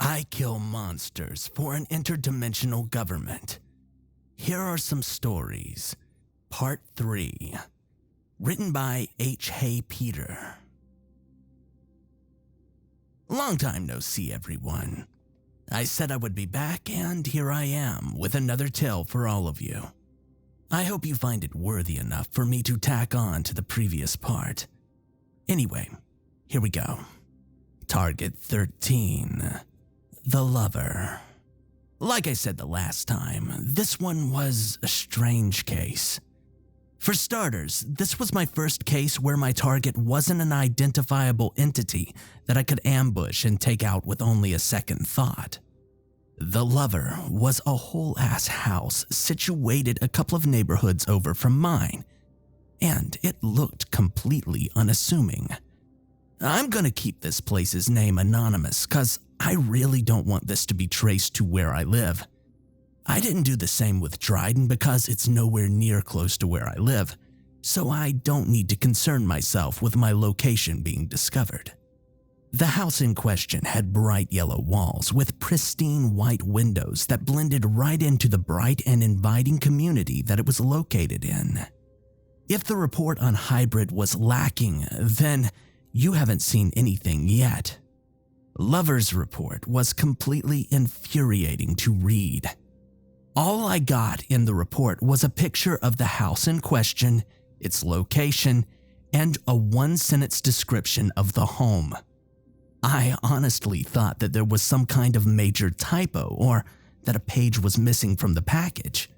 I kill monsters for an interdimensional government. Here are some stories. Part 3. Written by HHeyPeter. Long time no see, everyone. I said I would be back, and here I am with another tale for all of you. I hope you find it worthy enough for me to tack on to the previous part. Anyway, here we go. Target 13. The Lover. Like I said the last time, this one was a strange case. For starters, this was my first case where my target wasn't an identifiable entity that I could ambush and take out with only a second thought. The Lover was a whole-ass house situated a couple of neighborhoods over from mine, and it looked completely unassuming. I'm gonna keep this place's name anonymous cause I really don't want this to be traced to where I live. I didn't do the same with Dryden because it's nowhere near close to where I live, so I don't need to concern myself with my location being discovered. The house in question had bright yellow walls with pristine white windows that blended right into the bright and inviting community that it was located in. If the report on Hybrid was lacking, then you haven't seen anything yet. Lover's report was completely infuriating to read. All I got in the report was a picture of the house in question, its location, and a one-sentence description of the home. I honestly thought that there was some kind of major typo or that a page was missing from the package.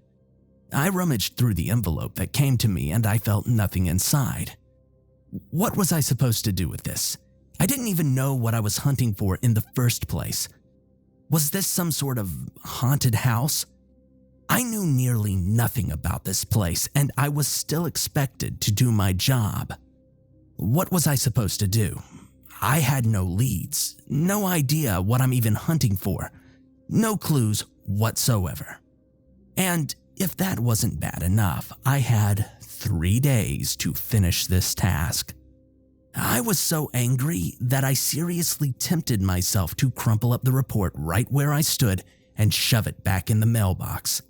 I rummaged through the envelope that came to me and I felt nothing inside. What was I supposed to do with this? I didn't even know what I was hunting for in the first place. Was this some sort of haunted house? I knew nearly nothing about this place, and I was still expected to do my job. What was I supposed to do? I had no leads, no idea what I'm even hunting for, no clues whatsoever. And if that wasn't bad enough, I had 3 days to finish this task. I was so angry that I seriously tempted myself to crumple up the report right where I stood and shove it back in the mailbox.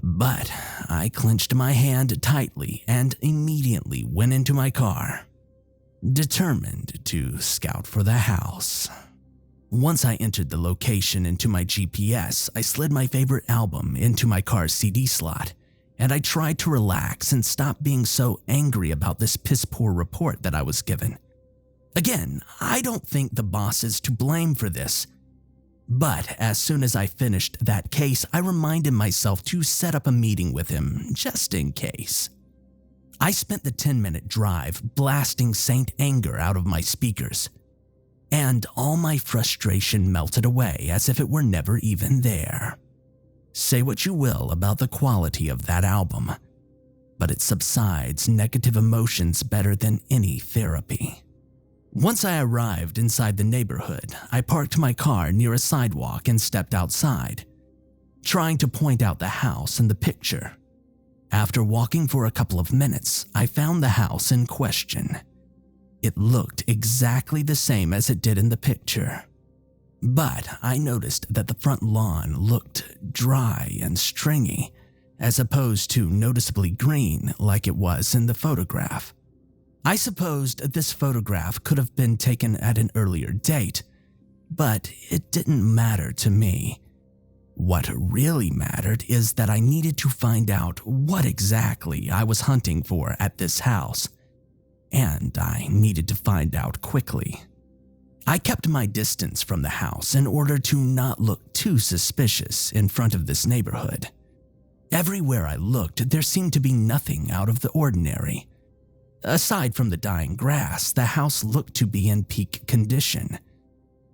But I clenched my hand tightly and immediately went into my car, determined to scout for the house. Once I entered the location into my GPS, I slid my favorite album into my car's CD slot, and I tried to relax and stop being so angry about this piss-poor report that I was given. Again, I don't think the boss is to blame for this, but as soon as I finished that case, I reminded myself to set up a meeting with him, just in case. I spent the 10-minute drive blasting Saint Anger out of my speakers, and all my frustration melted away as if it were never even there. Say what you will about the quality of that album, but it subsides negative emotions better than any therapy. Once I arrived inside the neighborhood, I parked my car near a sidewalk and stepped outside, trying to point out the house in the picture. After walking for a couple of minutes, I found the house in question. It looked exactly the same as it did in the picture. But I noticed that the front lawn looked dry and stringy, as opposed to noticeably green like it was in the photograph. I supposed this photograph could have been taken at an earlier date, but it didn't matter to me. What really mattered is that I needed to find out what exactly I was hunting for at this house, and I needed to find out quickly. I kept my distance from the house in order to not look too suspicious in front of this neighborhood. Everywhere I looked, there seemed to be nothing out of the ordinary. Aside from the dying grass, the house looked to be in peak condition.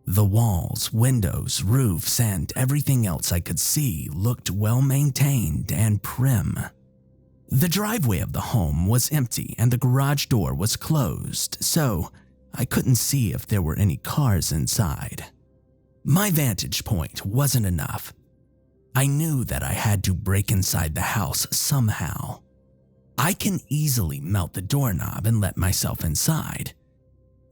The walls, windows, roofs, and everything else I could see looked well maintained and prim. The driveway of the home was empty and the garage door was closed, so I couldn't see if there were any cars inside. My vantage point wasn't enough. I knew that I had to break inside the house somehow. I can easily melt the doorknob and let myself inside.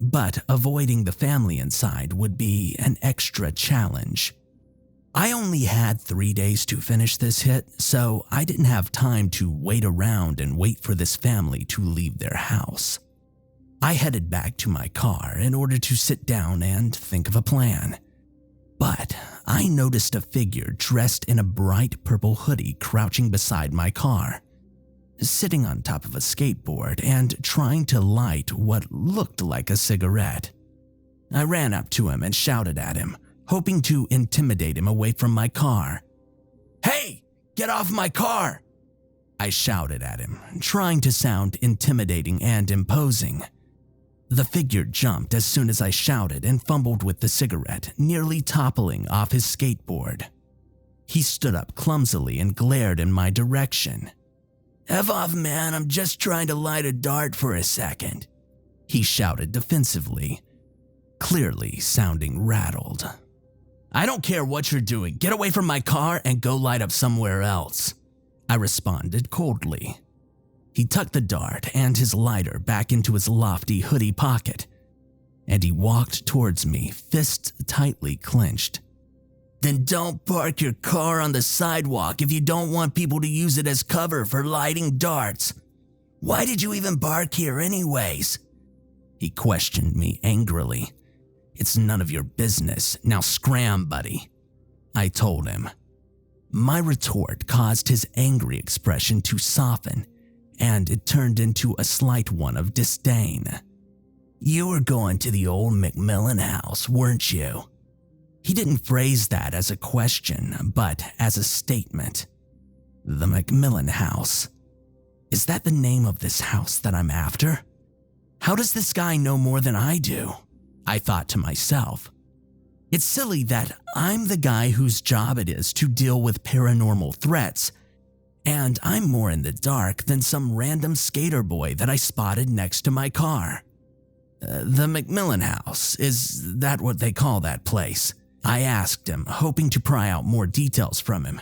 but avoiding the family inside would be an extra challenge. I only had 3 days to finish this hit, so I didn't have time to wait around and wait for this family to leave their house. I headed back to my car in order to sit down and think of a plan. But I noticed a figure dressed in a bright purple hoodie crouching beside my car, sitting on top of a skateboard and trying to light what looked like a cigarette. I ran up to him and shouted at him, hoping to intimidate him away from my car. "Hey, get off my car!" I shouted at him, trying to sound intimidating and imposing. The figure jumped as soon as I shouted and fumbled with the cigarette, nearly toppling off his skateboard. He stood up clumsily and glared in my direction. "F off, man, I'm just trying to light a dart for a second," he shouted defensively, clearly sounding rattled. "I don't care what you're doing. Get away from my car and go light up somewhere else," I responded coldly. He tucked the dart and his lighter back into his lofty hoodie pocket, and he walked towards me, fists tightly clenched. "Then don't park your car on the sidewalk if you don't want people to use it as cover for lighting darts. Why did you even park here anyways?" He questioned me angrily. "It's none of your business. Now scram, buddy," I told him. My retort caused his angry expression to soften, and it turned into a slight one of disdain. "You were going to the old McMillan house, weren't you?" He didn't phrase that as a question, but as a statement. The McMillan house. Is that the name of this house that I'm after? How does this guy know more than I do? I thought to myself. It's silly that I'm the guy whose job it is to deal with paranormal threats, and I'm more in the dark than some random skater boy that I spotted next to my car. The McMillan house, is that what they call that place? I asked him, hoping to pry out more details from him.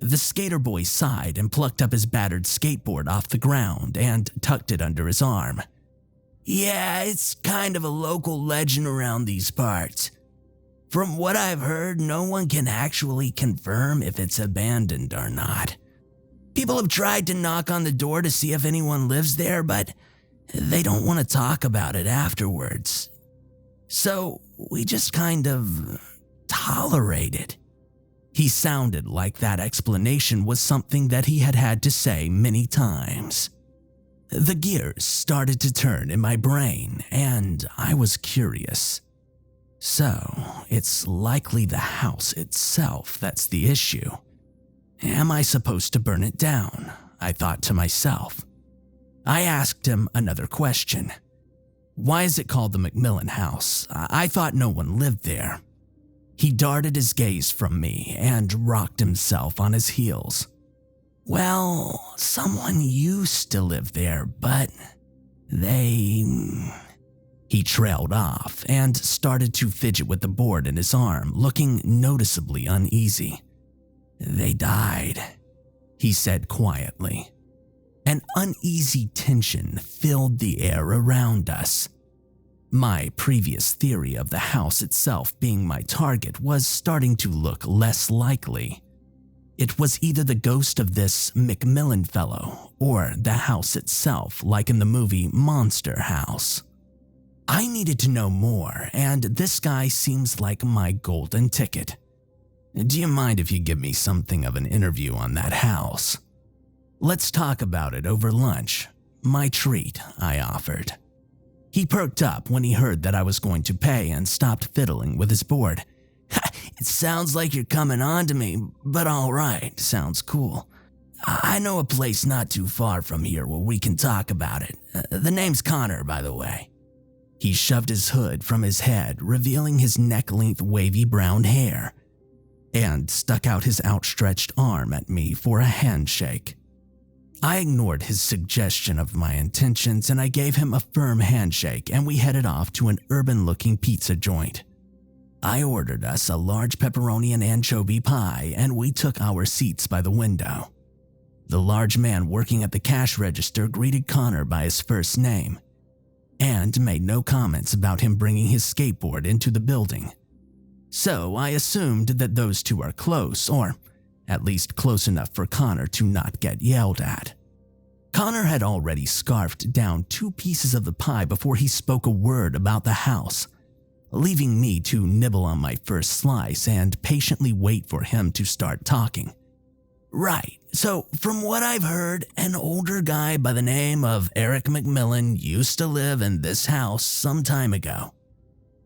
The skater boy sighed and plucked up his battered skateboard off the ground and tucked it under his arm. "Yeah, it's kind of a local legend around these parts. From what I've heard, no one can actually confirm if it's abandoned or not. People have tried to knock on the door to see if anyone lives there, but they don't want to talk about it afterwards. So we just kind of tolerate it." He sounded like that explanation was something that he had had to say many times. The gears started to turn in my brain, and I was curious. So, it's likely the house itself that's the issue. Am I supposed to burn it down? I thought to myself. I asked him another question. Why is it called the McMillan house? I thought no one lived there. He darted his gaze from me and rocked himself on his heels. Well, someone used to live there, but He trailed off and started to fidget with the board in his arm, looking noticeably uneasy. "They died," he said quietly. An uneasy tension filled the air around us. My previous theory of the house itself being my target was starting to look less likely. It was either the ghost of this McMillan fellow or the house itself, like in the movie Monster House. I needed to know more, and this guy seems like my golden ticket. Do you mind if you give me something of an interview on that house? Let's talk about it over lunch. My treat, I offered. He perked up when he heard that I was going to pay and stopped fiddling with his board. "It sounds like you're coming on to me, but all right, sounds cool. I know a place not too far from here where we can talk about it. The name's Connor, by the way." He shoved his hood from his head, revealing his neck-length wavy brown hair, and stuck out his outstretched arm at me for a handshake. I ignored his suggestion of my intentions, and I gave him a firm handshake, and we headed off to an urban-looking pizza joint. I ordered us a large pepperoni and anchovy pie, and we took our seats by the window. The large man working at the cash register greeted Connor by his first name. and made no comments about him bringing his skateboard into the building. So I assumed that those two are close, or at least close enough for Connor to not get yelled at. Connor had already scarfed down 2 pieces of the pie before he spoke a word about the house, leaving me to nibble on my first slice and patiently wait for him to start talking. Right, so from what I've heard, an older guy by the name of Eric McMillan used to live in this house some time ago.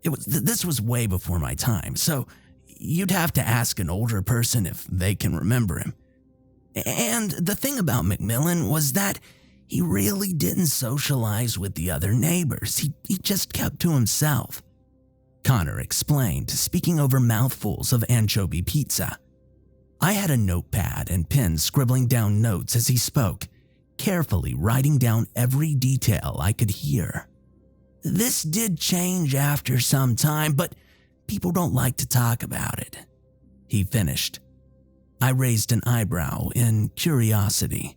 This was way before my time, so you'd have to ask an older person if they can remember him. And the thing about McMillan was that he really didn't socialize with the other neighbors. He just kept to himself. Connor explained, speaking over mouthfuls of anchovy pizza. I had a notepad and pen scribbling down notes as he spoke, carefully writing down every detail I could hear. This did change after some time, but people don't like to talk about it, he finished. I raised an eyebrow in curiosity.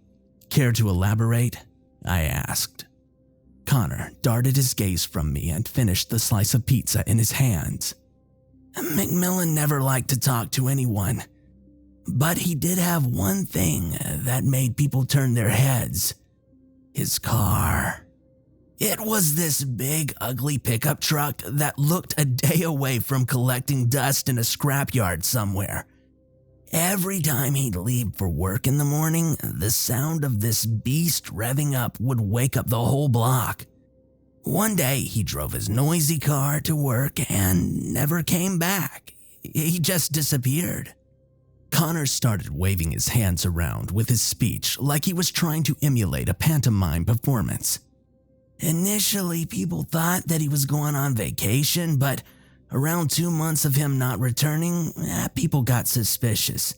Care to elaborate? I asked. Connor darted his gaze from me and finished the slice of pizza in his hands. McMillan never liked to talk to anyone, but he did have one thing that made people turn their heads. His car. It was this big, ugly pickup truck that looked a day away from collecting dust in a scrapyard somewhere. Every time he'd leave for work in the morning, the sound of this beast revving up would wake up the whole block. One day, he drove his noisy car to work and never came back. He just disappeared. Connor started waving his hands around with his speech like he was trying to emulate a pantomime performance. Initially, people thought that he was going on vacation, but around 2 months of him not returning, people got suspicious.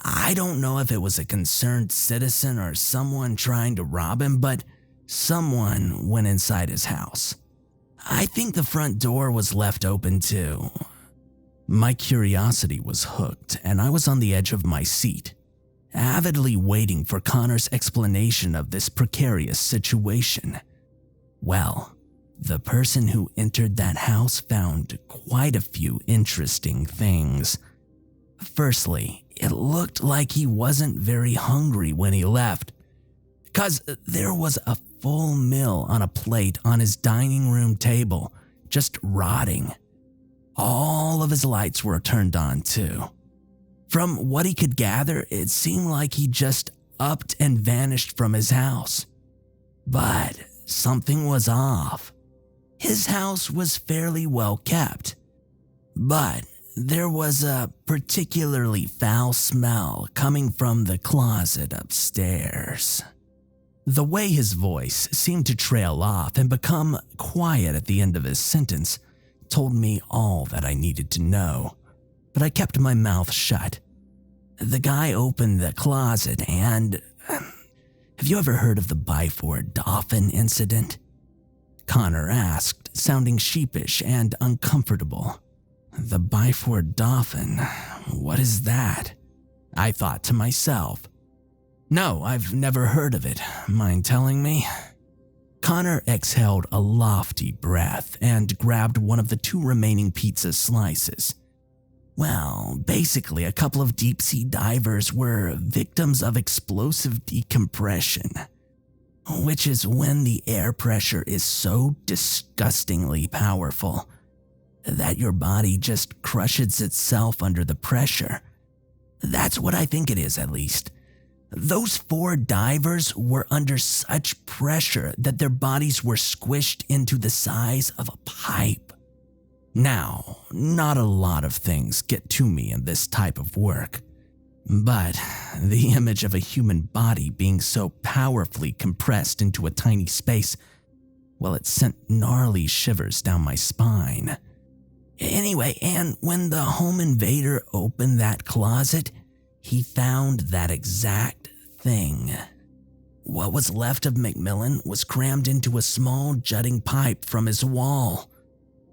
I don't know if it was a concerned citizen or someone trying to rob him, but someone went inside his house. I think the front door was left open too. My curiosity was hooked, and I was on the edge of my seat, avidly waiting for Connor's explanation of this precarious situation. Well, the person who entered that house found quite a few interesting things. Firstly, it looked like he wasn't very hungry when he left, because there was a full meal on a plate on his dining room table, just rotting. All of his lights were turned on too. From what he could gather, it seemed like he just upped and vanished from his house. But something was off. His house was fairly well kept, but there was a particularly foul smell coming from the closet upstairs. The way his voice seemed to trail off and become quiet at the end of his sentence told me all that I needed to know, but I kept my mouth shut. The guy opened the closet and... Have you ever heard of the Byford Dolphin incident? Connor asked, sounding sheepish and uncomfortable. The Byford Dolphin? What is that? I thought to myself. No, I've never heard of it. Mind telling me? Connor exhaled a lofty breath and grabbed one of the 2 remaining pizza slices. Well, basically a couple of deep-sea divers were victims of explosive decompression, which is when the air pressure is so disgustingly powerful that your body just crushes itself under the pressure. That's what I think it is, at least. Those 4 divers were under such pressure that their bodies were squished into the size of a pipe. Now, not a lot of things get to me in this type of work, but the image of a human body being so powerfully compressed into a tiny space, well, it sent gnarly shivers down my spine. Anyway, and when the home invader opened that closet, he found that exact thing. What was left of McMillan was crammed into a small jutting pipe from his wall,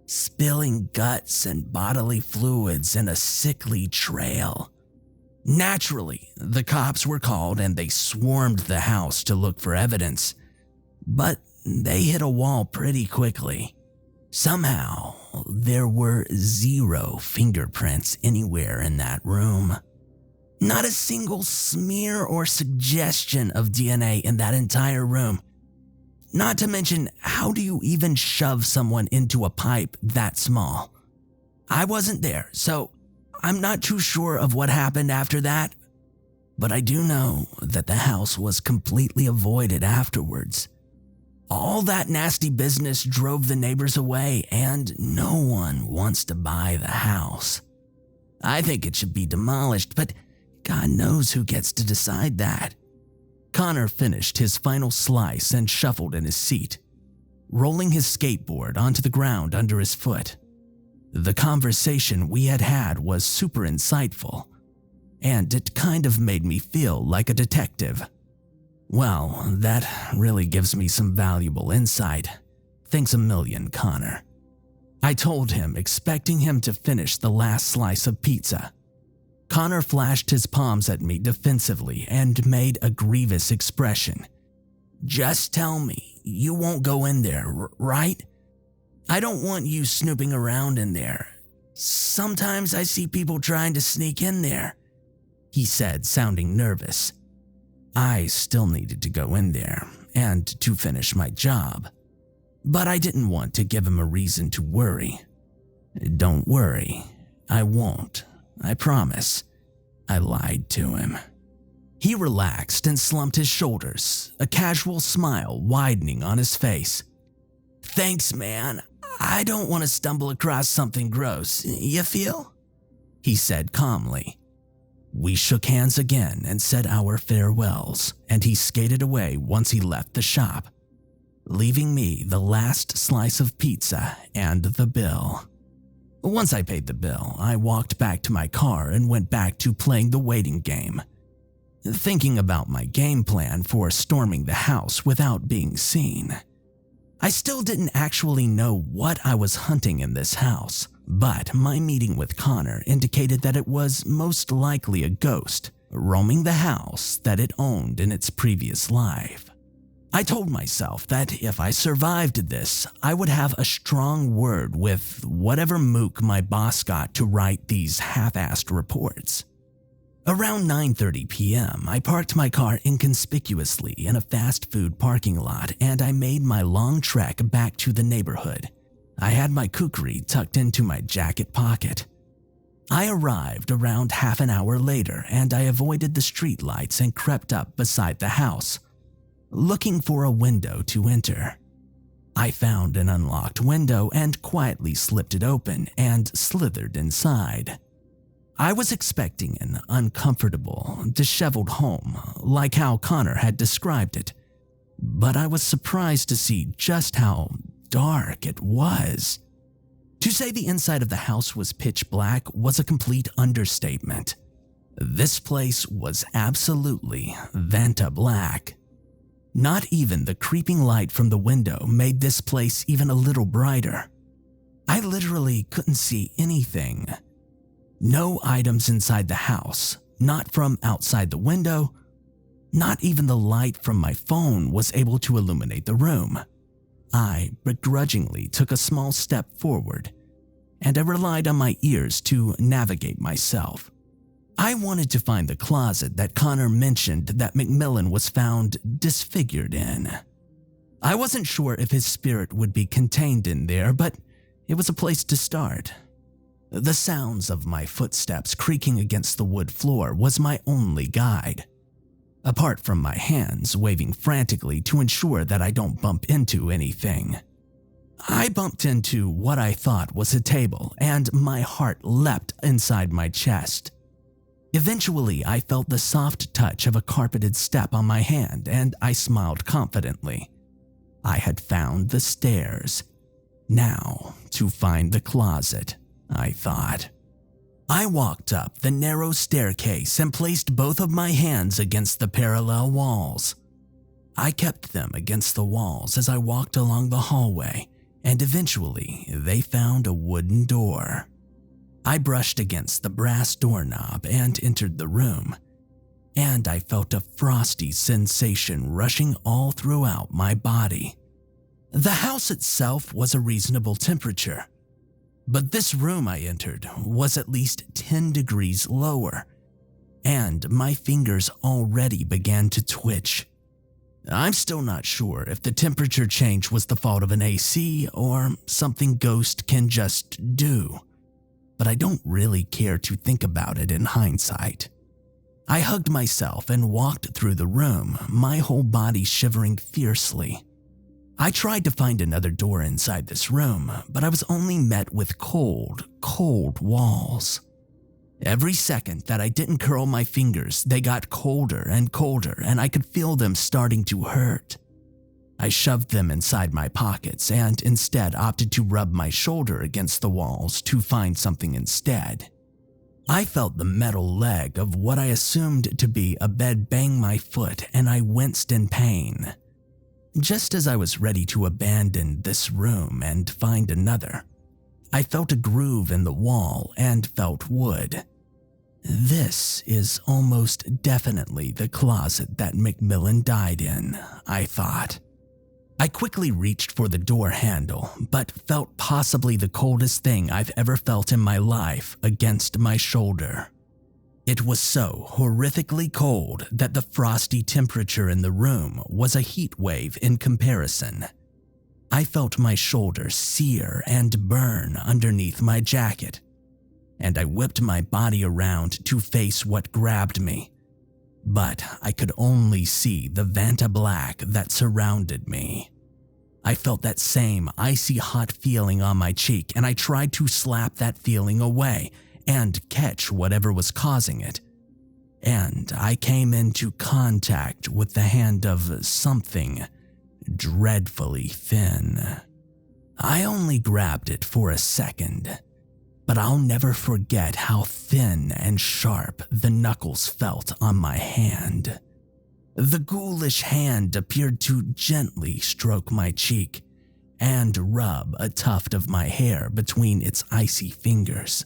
spilling guts and bodily fluids in a sickly trail. Naturally, the cops were called and they swarmed the house to look for evidence, but they hit a wall pretty quickly. Somehow, there were 0 fingerprints anywhere in that room. Not a single smear or suggestion of DNA in that entire room. Not to mention, how do you even shove someone into a pipe that small? I wasn't there, so I'm not too sure of what happened after that, but I do know that the house was completely avoided afterwards. All that nasty business drove the neighbors away, and no one wants to buy the house. I think it should be demolished, but God knows who gets to decide that. Connor finished his final slice and shuffled in his seat, rolling his skateboard onto the ground under his foot. The conversation we had had was super insightful, and it kind of made me feel like a detective. Well, that really gives me some valuable insight. Thanks a million, Connor. I told him, expecting him to finish the last slice of pizza. Connor flashed his palms at me defensively and made a grievous expression. Just tell me, you won't go in there, right? I don't want you snooping around in there. Sometimes I see people trying to sneak in there, he said, sounding nervous. I still needed to go in there and to finish my job, but I didn't want to give him a reason to worry. Don't worry, I won't, I promise. I lied to him. He relaxed and slumped his shoulders, a casual smile widening on his face. Thanks, man. I don't want to stumble across something gross, you feel? He said calmly. We shook hands again and said our farewells, and he skated away once he left the shop, leaving me the last slice of pizza and the bill. Once I paid the bill, I walked back to my car and went back to playing the waiting game, thinking about my game plan for storming the house without being seen. I still didn't actually know what I was hunting in this house, but my meeting with Connor indicated that it was most likely a ghost roaming the house that it owned in its previous life. I told myself that if I survived this, I would have a strong word with whatever mook my boss got to write these half-assed reports. Around 9:30 p.m., I parked my car inconspicuously in a fast food parking lot and I made my long trek back to the neighborhood. I had my kukri tucked into my jacket pocket. I arrived around half an hour later and I avoided the streetlights and crept up beside the house, looking for a window to enter. I found an unlocked window and quietly slipped it open and slithered inside. I was expecting an uncomfortable, disheveled home, like how Connor had described it, but I was surprised to see just how dark it was. To say the inside of the house was pitch black was a complete understatement. This place was absolutely Vanta black. Not even the creeping light from the window made this place even a little brighter. I literally couldn't see anything. No items inside the house, not from outside the window. Not even the light from my phone was able to illuminate the room. I begrudgingly took a small step forward, and I relied on my ears to navigate myself. I wanted to find the closet that Connor mentioned that McMillan was found disfigured in. I wasn't sure if his spirit would be contained in there, but it was a place to start. The sounds of my footsteps creaking against the wood floor was my only guide, apart from my hands waving frantically to ensure that I don't bump into anything. I bumped into what I thought was a table, and my heart leapt inside my chest. Eventually, I felt the soft touch of a carpeted step on my hand, and I smiled confidently. I had found the stairs. Now, to find the closet, I thought. I walked up the narrow staircase and placed both of my hands against the parallel walls. I kept them against the walls as I walked along the hallway, and eventually they found a wooden door. I brushed against the brass doorknob and entered the room, and I felt a frosty sensation rushing all throughout my body. The house itself was a reasonable temperature, but this room I entered was at least 10 degrees lower, and my fingers already began to twitch. I'm still not sure if the temperature change was the fault of an AC or something ghosts can just do, but I don't really care to think about it in hindsight. I hugged myself and walked through the room, my whole body shivering fiercely. I tried to find another door inside this room, but I was only met with cold, cold walls. Every second that I didn't curl my fingers, they got colder and colder, and I could feel them starting to hurt. I shoved them inside my pockets and instead opted to rub my shoulder against the walls to find something instead. I felt the metal leg of what I assumed to be a bed bang my foot, and I winced in pain. Just as I was ready to abandon this room and find another, I felt a groove in the wall and felt wood. This is almost definitely the closet that Macmillan died in, I thought. I quickly reached for the door handle, but felt possibly the coldest thing I've ever felt in my life against my shoulder. It was so horrifically cold that the frosty temperature in the room was a heat wave in comparison. I felt my shoulder sear and burn underneath my jacket, and I whipped my body around to face what grabbed me. But I could only see the Vanta black that surrounded me. I felt that same icy hot feeling on my cheek, and I tried to slap that feeling away and catch whatever was causing it. And I came into contact with the hand of something dreadfully thin. I only grabbed it for a second, but I'll never forget how thin and sharp the knuckles felt on my hand. The ghoulish hand appeared to gently stroke my cheek and rub a tuft of my hair between its icy fingers.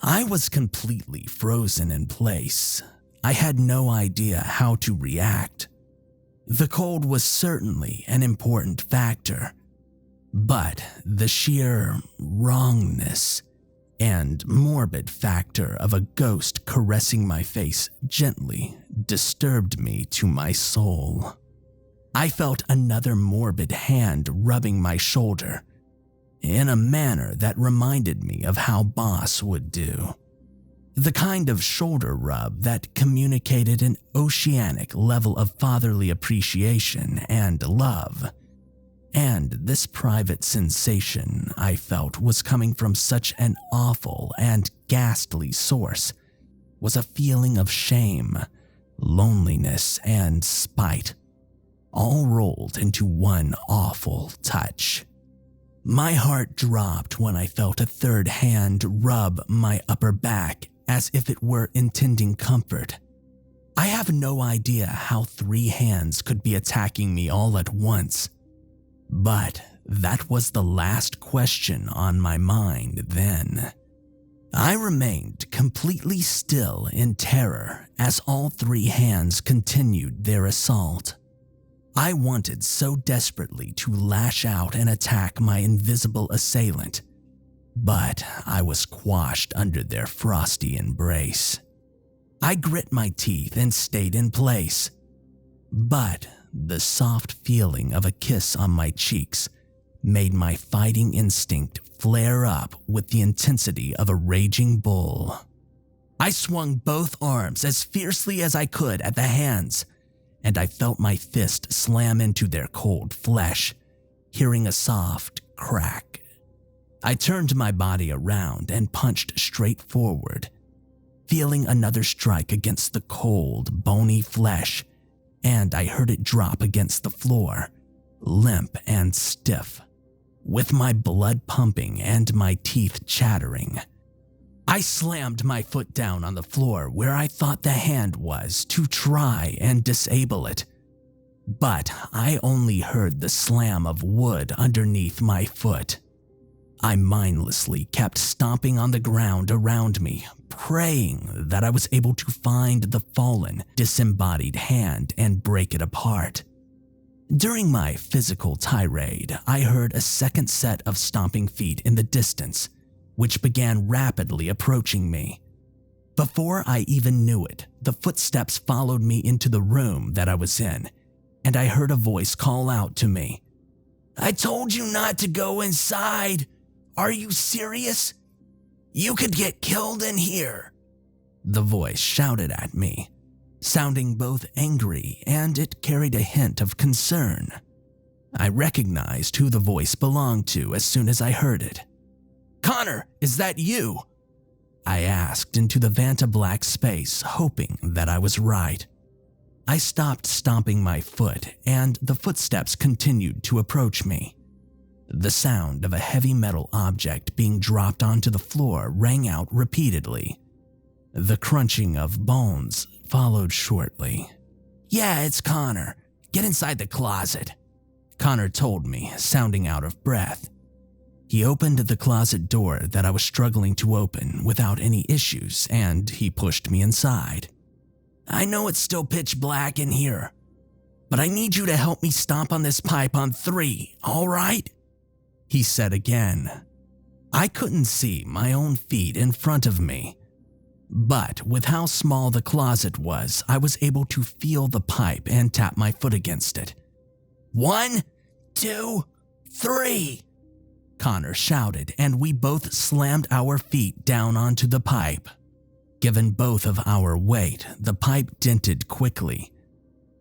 I was completely frozen in place. I had no idea how to react. The cold was certainly an important factor, but the sheer wrongness and morbid factor of a ghost caressing my face gently disturbed me to my soul. I felt another morbid hand rubbing my shoulder in a manner that reminded me of how Boss would do. The kind of shoulder rub that communicated an oceanic level of fatherly appreciation and love. And this private sensation I felt was coming from such an awful and ghastly source was a feeling of shame, loneliness, and spite, all rolled into one awful touch. My heart dropped when I felt a third hand rub my upper back as if it were intending comfort. I have no idea how 3 hands could be attacking me all at once. But that was the last question on my mind then. I remained completely still in terror as all 3 hands continued their assault. I wanted so desperately to lash out and attack my invisible assailant, but I was quashed under their frosty embrace. I grit my teeth and stayed in place, but the soft feeling of a kiss on my cheeks made my fighting instinct flare up with the intensity of a raging bull. I swung both arms as fiercely as I could at the hands, and I felt my fist slam into their cold flesh, hearing a soft crack. I turned my body around and punched straight forward, feeling another strike against the cold, bony flesh, and I heard it drop against the floor, limp and stiff, with my blood pumping and my teeth chattering. I slammed my foot down on the floor where I thought the hand was to try and disable it, but I only heard the slam of wood underneath my foot. I mindlessly kept stomping on the ground around me, praying that I was able to find the fallen, disembodied hand and break it apart. During my physical tirade, I heard a second set of stomping feet in the distance, which began rapidly approaching me. Before I even knew it, the footsteps followed me into the room that I was in, and I heard a voice call out to me. "I told you not to go inside. Are you serious? You could get killed in here." The voice shouted at me, sounding both angry and it carried a hint of concern. I recognized who the voice belonged to as soon as I heard it. "Connor, is that you?" I asked into the Vanta black space, hoping that I was right. I stopped stomping my foot, and the footsteps continued to approach me. The sound of a heavy metal object being dropped onto the floor rang out repeatedly. The crunching of bones followed shortly. "Yeah, it's Connor. Get inside the closet," Connor told me, sounding out of breath. He opened the closet door that I was struggling to open without any issues, and he pushed me inside. "I know it's still pitch black in here, but I need you to help me stomp on this pipe on 3, all right?" he said again. I couldn't see my own feet in front of me, but with how small the closet was, I was able to feel the pipe and tap my foot against it. 1, 2, 3, Connor shouted, and we both slammed our feet down onto the pipe. Given both of our weight, the pipe dented quickly,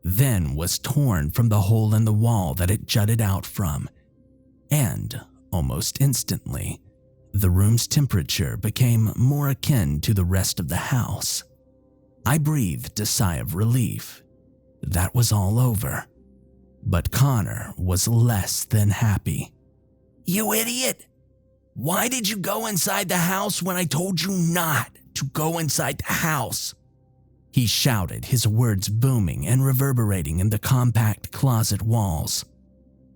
then was torn from the hole in the wall that it jutted out from, and almost instantly, the room's temperature became more akin to the rest of the house. I breathed a sigh of relief. That was all over. But Connor was less than happy. "You idiot! Why did you go inside the house when I told you not to go inside the house?" he shouted, his words booming and reverberating in the compact closet walls.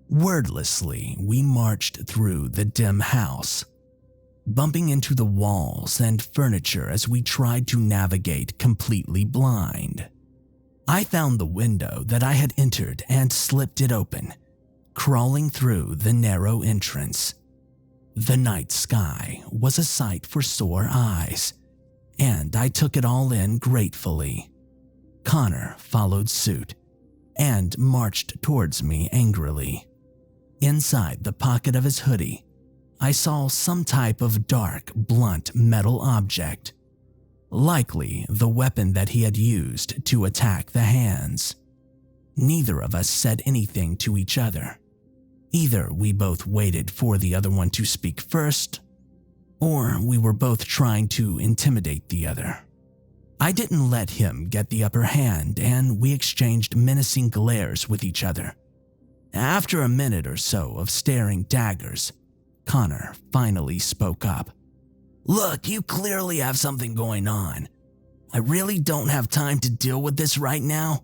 Wordlessly, we marched through the dim house, bumping into the walls and furniture as we tried to navigate completely blind. I found the window that I had entered and slipped it open, crawling through the narrow entrance. The night sky was a sight for sore eyes, and I took it all in gratefully. Connor followed suit and marched towards me angrily. Inside the pocket of his hoodie, I saw some type of dark, blunt metal object, likely the weapon that he had used to attack the hands. Neither of us said anything to each other. Either we both waited for the other one to speak first, or we were both trying to intimidate the other. I didn't let him get the upper hand, and we exchanged menacing glares with each other. After a minute or so of staring daggers, Connor finally spoke up. "Look, you clearly have something going on. I really don't have time to deal with this right now,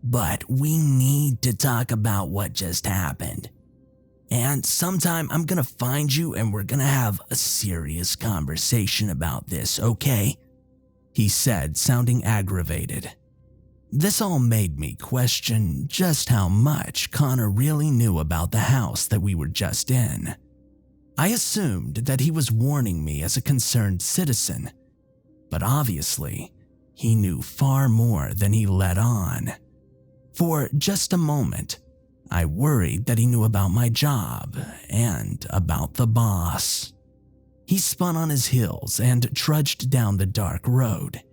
but we need to talk about what just happened. And sometime I'm gonna find you and we're gonna have a serious conversation about this, okay?" he said, sounding aggravated. This all made me question just how much Connor really knew about the house that we were just in. I assumed that he was warning me as a concerned citizen, but obviously, he knew far more than he let on. For just a moment, I worried that he knew about my job and about the boss. He spun on his heels and trudged down the dark road,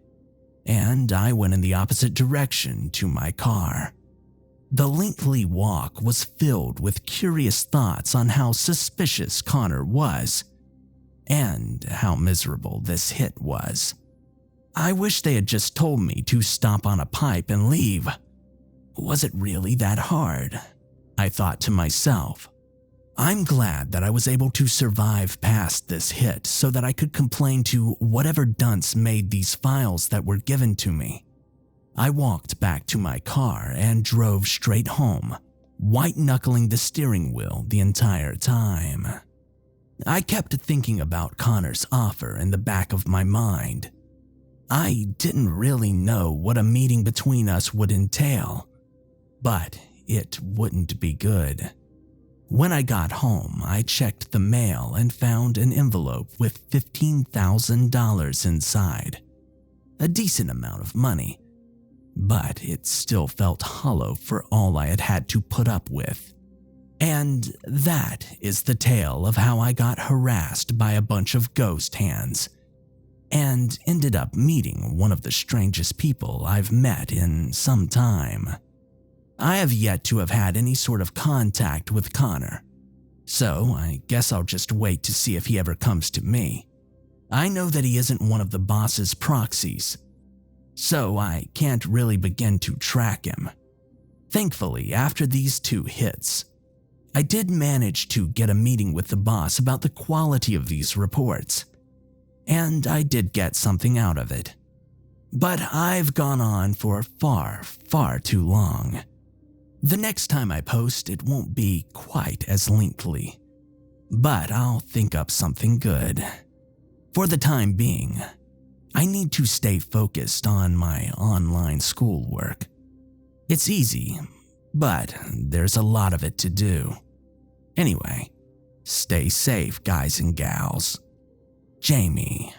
and I went in the opposite direction to my car. The lengthy walk was filled with curious thoughts on how suspicious Connor was, and how miserable this hit was. I wish they had just told me to stomp on a pipe and leave. Was it really that hard? I thought to myself. I'm glad that I was able to survive past this hit so that I could complain to whatever dunce made these files that were given to me. I walked back to my car and drove straight home, white-knuckling the steering wheel the entire time. I kept thinking about Connor's offer in the back of my mind. I didn't really know what a meeting between us would entail, but it wouldn't be good. When I got home, I checked the mail and found an envelope with $15,000 inside. A decent amount of money, but it still felt hollow for all I had had to put up with. And that is the tale of how I got harassed by a bunch of ghost hands and ended up meeting one of the strangest people I've met in some time. I have yet to have had any sort of contact with Connor, so I guess I'll just wait to see if he ever comes to me. I know that he isn't one of the boss's proxies, so I can't really begin to track him. Thankfully, after these 2 hits, I did manage to get a meeting with the boss about the quality of these reports, and I did get something out of it. But I've gone on for far, far too long. The next time I post, it won't be quite as lengthy, but I'll think up something good. For the time being, I need to stay focused on my online schoolwork. It's easy, but there's a lot of it to do. Anyway, stay safe, guys and gals. Jamie.